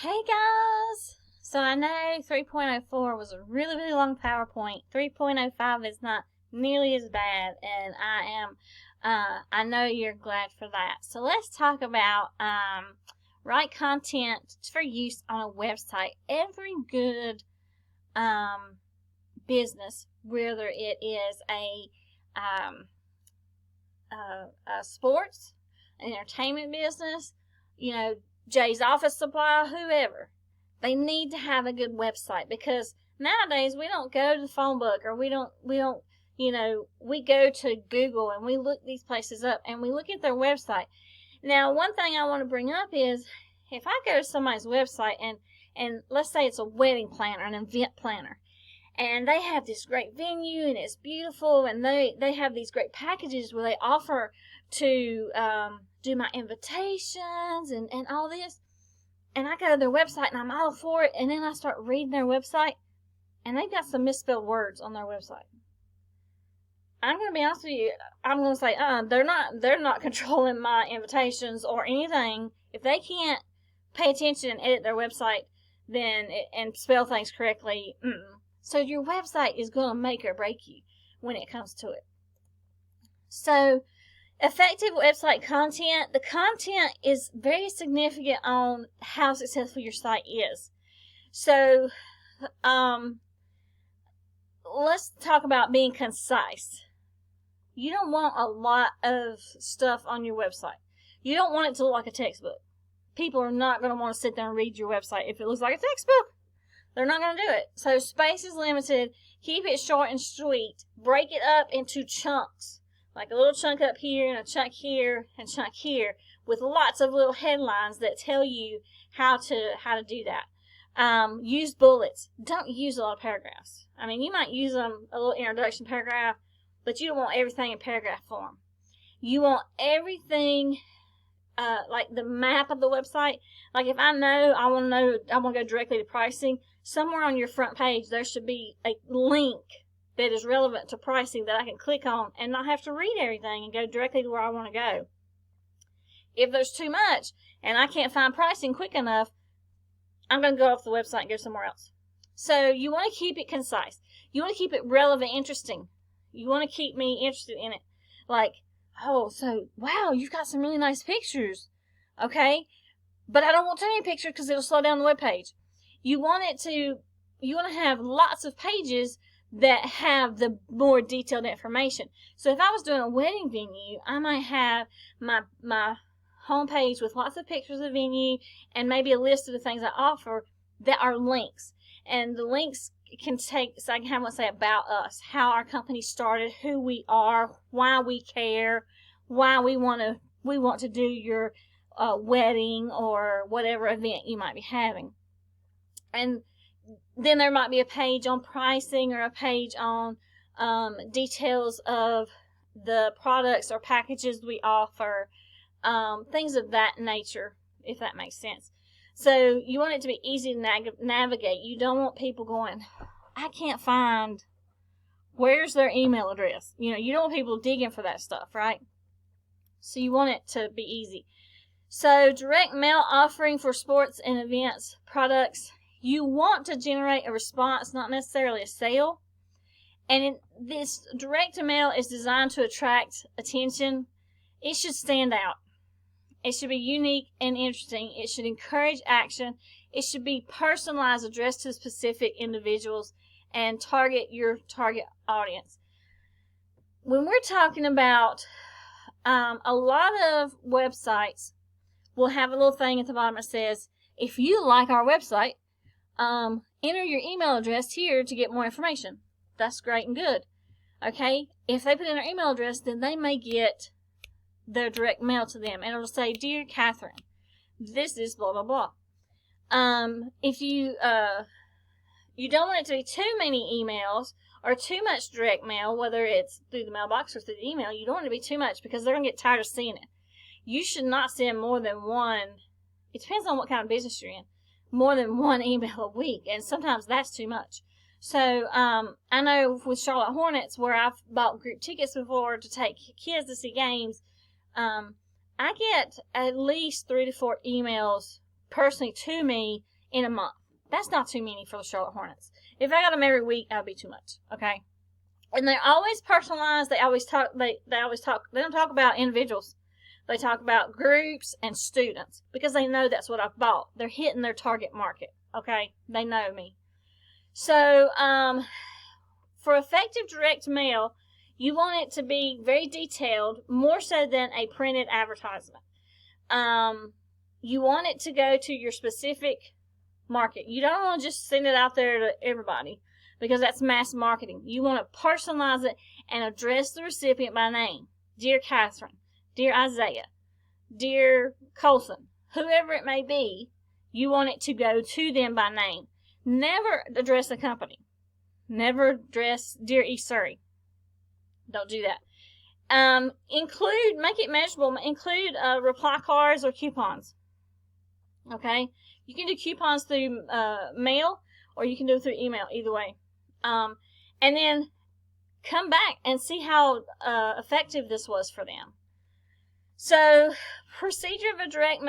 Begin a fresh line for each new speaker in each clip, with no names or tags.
Hey guys! So I know 3.04 was a really, really long PowerPoint. 3.05 is not nearly as bad, and I know you're glad for that. So let's talk about write content for use on a website. Every good business, whether it is a sports, an entertainment business, Jay's Office Supply, whoever, they need to have a good website, because nowadays we don't go to the phone book, or we go to Google and we look these places up and we look at their website. Now, one thing I want to bring up is, if I go to somebody's website and let's say it's a wedding planner, an event planner, and they have this great venue and it's beautiful, and they have these great packages where they offer to do my invitations and all this, and I go to their website and I'm all for it, and then I start reading their website and they've got some misspelled words on their website. I'm going to be honest with you, I'm going to say, they're not controlling my invitations or anything. If they can't pay attention and edit their website and spell things correctly, So your website is going to make or break you when it comes to it. So effective website content. The content is very significant on how successful your site is. So let's talk about being concise. You don't want a lot of stuff on your website. You don't want it to look like a textbook. People are not going to want to sit there and read your website if it looks like a textbook. They're not going to do it. So space is limited. Keep it short and sweet. Break it up into chunks. Like a little chunk up here and a chunk here and chunk here, with lots of little headlines that tell you how to do that. Use bullets. Don't use a lot of paragraphs. I mean, you might use a little introduction paragraph, but you don't want everything in paragraph form. You want everything like the map of the website. Like if I want to go directly to pricing, somewhere on your front page there should be a link that is relevant to pricing that I can click on and not have to read everything and go directly to where I want to go. If there's too much and I can't find pricing quick enough, I'm going to go off the website and go somewhere else. So you want to keep it concise. You want to keep it relevant, interesting. You want to keep me interested in it. Like, oh, so, wow, you've got some really nice pictures. Okay? But I don't want too many pictures because it'll slow down the web page. You want to have lots of pages that have the more detailed information. So if I was doing a wedding venue, I might have my homepage with lots of pictures of the venue and maybe a list of the things I offer that are links. And the links can take, so I can have one say about us, how our company started, who we are, why we care, why we want to do your wedding or whatever event you might be having. And then there might be a page on pricing or a page on details of the products or packages we offer, things of that nature, if that makes sense. So you want it to be easy to navigate. You don't want people going, I can't find, where's their email address? You don't want people digging for that stuff, right? So you want it to be easy. So direct mail offering for sports and events products. You want to generate a response, not necessarily a sale. And this direct mail is designed to attract attention. It should stand out. It should be unique and interesting. It should encourage action. It should be personalized, addressed to specific individuals, and target your target audience. When we're talking about a lot of websites will have a little thing at the bottom that says, if you like our website, enter your email address here to get more information. That's great and good. Okay? If they put in their email address, then they may get their direct mail to them, and it'll say, Dear Catherine, this is blah, blah, blah. If you don't want it to be too many emails or too much direct mail, whether it's through the mailbox or through the email, you don't want it to be too much because they're going to get tired of seeing it. You should not send more than one. It depends on what kind of business you're in. More than one email a week, and sometimes that's too much. So I know with Charlotte Hornets, where I've bought group tickets before to take kids to see games, I get at least 3 to 4 emails personally to me in a month. That's not too many for the Charlotte Hornets. If I got them every week, that would be too much. Okay. And they're always personalized. They always talk. They don't talk about individuals. They talk about groups and students because they know that's what I've bought. They're hitting their target market. Okay. They know me. So, for effective direct mail, you want it to be very detailed, more so than a printed advertisement. You want it to go to your specific market. You don't want to just send it out there to everybody because that's mass marketing. You want to personalize it and address the recipient by name. Dear Catherine, dear Isaiah, dear Colson, whoever it may be, you want it to go to them by name. Never address the company. Never address Dear East Surrey. Don't do that. Make it measurable. Include reply cards or coupons. Okay? You can do coupons through mail or you can do it through email, either way. And then come back and see how effective this was for them. So, procedure of a direct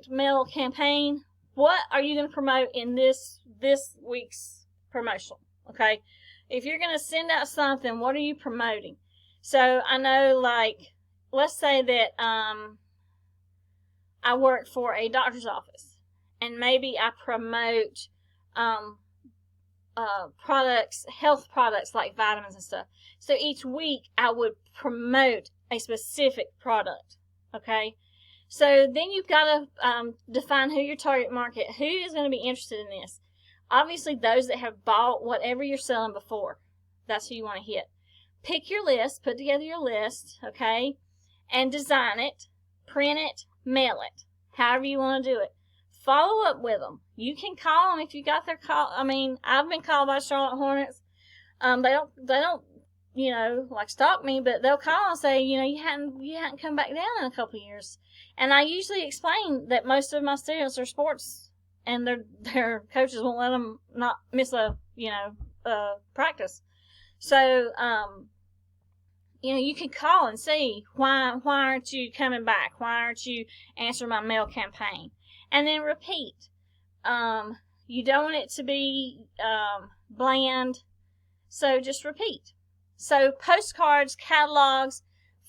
mail campaign. What are you going to promote in this week's promotion? Okay? If you're going to send out something, what are you promoting? So, I know, like, let's say that I work for a doctor's office, and maybe I promote products, health products like vitamins and stuff. So, each week I would promote a specific product, okay? So, then you've got to define who your target market, who is going to be interested in this. Obviously, those that have bought whatever you're selling before. That's who you want to hit. Pick your list, put together your list, okay? And design it, print it, mail it. However you want to do it. Follow up with them. You can call them if you got their call. I mean, I've been called by Charlotte Hornets. They don't, like stalk me, but they'll call and say, you hadn't come back down in a couple of years. And I usually explain that most of my students are sports and their coaches won't let them not miss a practice. So you can call and see why aren't you coming back? Why aren't you answering my mail campaign? And then repeat. You don't want it to be bland, so just repeat. So postcards, catalogs,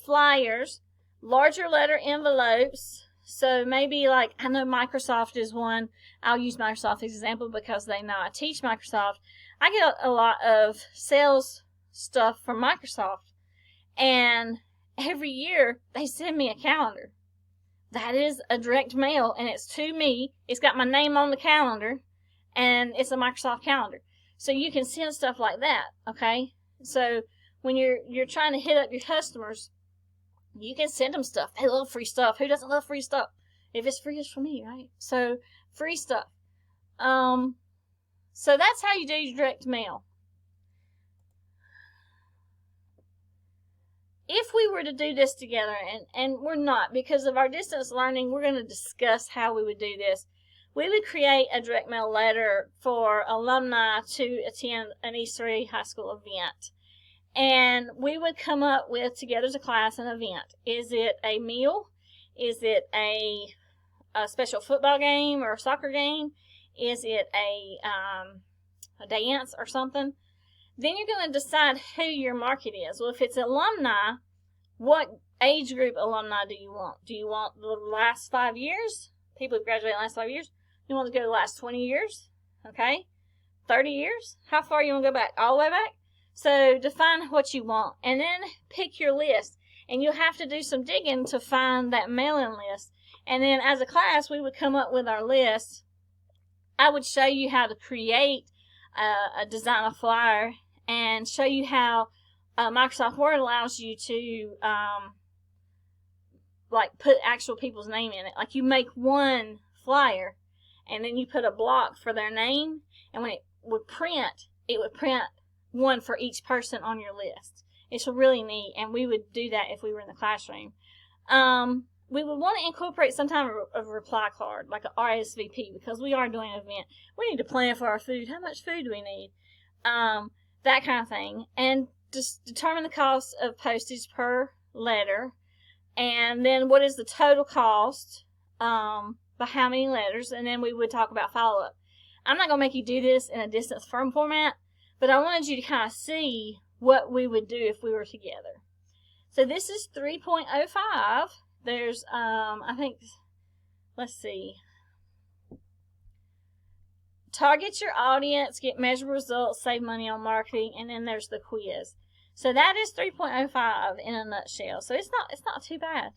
flyers, larger letter envelopes. So maybe like, I know Microsoft is one. I'll use Microsoft as an example because they know I teach Microsoft. I get a lot of sales stuff from Microsoft. And every year they send me a calendar. That is a direct mail and it's to me. It's got my name on the calendar and it's a Microsoft calendar. So you can send stuff like that, okay? So when you're trying to hit up your customers, you can send them stuff. They love free stuff. Who doesn't love free stuff? If it's free, it's for me, right? So, free stuff. So that's how you do direct mail. If we were to do this together, and we're not, because of our distance learning, we're going to discuss how we would do this. We would create a direct mail letter for alumni to attend an East Surrey High School event. And we would come up with, together as a class, an event. Is it a meal? Is it a special football game or a soccer game? Is it a dance or something? Then you're going to decide who your market is. Well, if it's alumni, what age group alumni do you want? Do you want the last 5 years? People who've graduated in the last 5 years? You want to go the last 20 years? Okay? 30 years? How far you want to go back? All the way back? So define what you want and then pick your list. And you'll have to do some digging to find that mailing list. And then as a class, we would come up with our list. I would show you how to create design a flyer and show you how Microsoft Word allows you to put actual people's name in it. Like you make one flyer and then you put a block for their name, and when it would print one for each person on your list. It's really neat, and we would do that if we were in the classroom. We would want to incorporate some type of reply card, like an RSVP, because we are doing an event. We need to plan for our food. How much food do we need? That kind of thing. And just determine the cost of postage per letter. And then what is the total cost? by how many letters, and then we would talk about follow-up. I'm not going to make you do this in a distance from format, but I wanted you to kind of see what we would do if we were together. So this is 3.05. There's, I think, let's see. Target your audience, get measurable results, save money on marketing, and then there's the quiz. So that is 3.05 in a nutshell. So it's not too bad.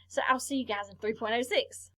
So I'll see you guys in 3.06.